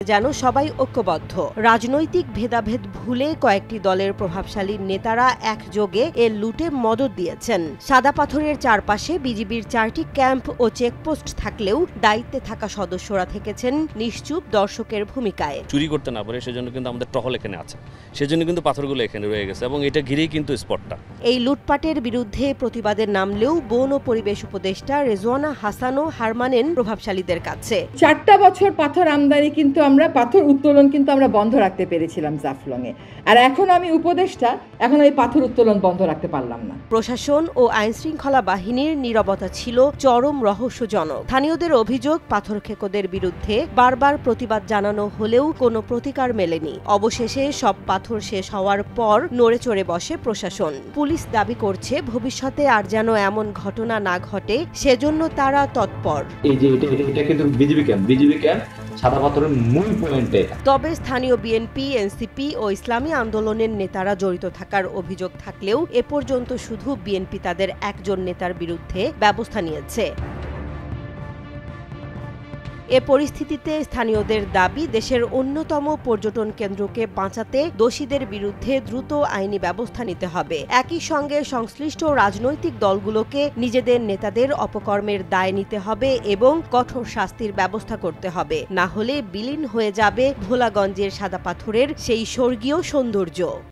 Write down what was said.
যেন সবাই ঐক্যবদ্ধ। রাজনৈতিক ভেদাভেদ ভুলে কয়েকটি দলের প্রভাবশালী নেতারা একযোগে এ লুটে মদদ দিয়েছেন। সাদা পাথরের চারপাশে বিজিবির 4টি ক্যাম্প ও চেকপোস্ট থাকলেও দায়িত্বে থাকা সদস্যরা থেকেছেন নিশ্চুপ দর্শকের ভূমিকায়। চুরি করতে না পারে সেজন্য কিন্তু আমাদের টহল এখানে আছে, সেজন্য কিন্তু পাথরগুলো এখানে রয়ে গেছে এবং এটা ঘিরেই কিন্তু স্পটটা। এই লুটপাটের বিরুদ্ধে প্রতিবাদের নামলেও বন ও পরিবেশ উপদেষ্টা রেজওয়ানা হাসানও হার মানেন প্রভাবশালীদের কাছে। 4টা বছর পাথর আমদানি কিন্তু আমরা পাথর উত্তোলন কিন্তু আমরা বন্ধ রাখতে পেরেছিলাম জাফলংয়ে, আর এখন আমি উপদেষ্টা, এখন এই পাথর উত্তোলন বন্ধ রাখতে পারলাম না। প্রশাসন ও আইনশৃঙ্খলা বাহিনীর নীরবতা ছিল চরম রহস্যজনক। স্থানীয়দের অভিযোগ, পাথর খেকোদের বিরুদ্ধে বারবার প্রতিবাদ জানানো হলেও কোনো প্রতিকার মেলেনি। অবশেষে সব পাথর শেষ হওয়ার পর নড়েচড়ে বসে প্রশাসন। পুলিশ দাবি করছে ভবিষ্যতে আর যেন এমন ঘটনা না ঘটে সেজন্য তারা তৎপর। এই যে এটা কিন্তু বিজিবি ক্যাম্প সাদা পাথরের মূল পয়েন্টে। তবে স্থানীয় বিএনপি, এনসিপি ও ইসলামী আন্দোলনের নেতারা জড়িত থাকার অভিযোগ থাকলেও এ পর্যন্ত শুধু বিএনপি তাদের একজন নেতার বিরুদ্ধে ব্যবস্থা নিয়েছে। এ পরিস্থিতিতে স্থানীয়দের দাবি, দেশের অন্যতম পর্যটন কেন্দ্রকে বাঁচাতে দোষীদের বিরুদ্ধে দ্রুত আইনি ব্যবস্থা নিতে হবে। একই সঙ্গে সংশ্লিষ্ট রাজনৈতিক দলগুলোকে নিজেদের নেতাদের অপকর্মের দায় নিতে হবে এবং কঠোর শাস্তির ব্যবস্থা করতে হবে। না হলে বিলীন হয়ে যাবে ভোলাগঞ্জের সাদা পাথরের সেই স্বর্গীয় সৌন্দর্য।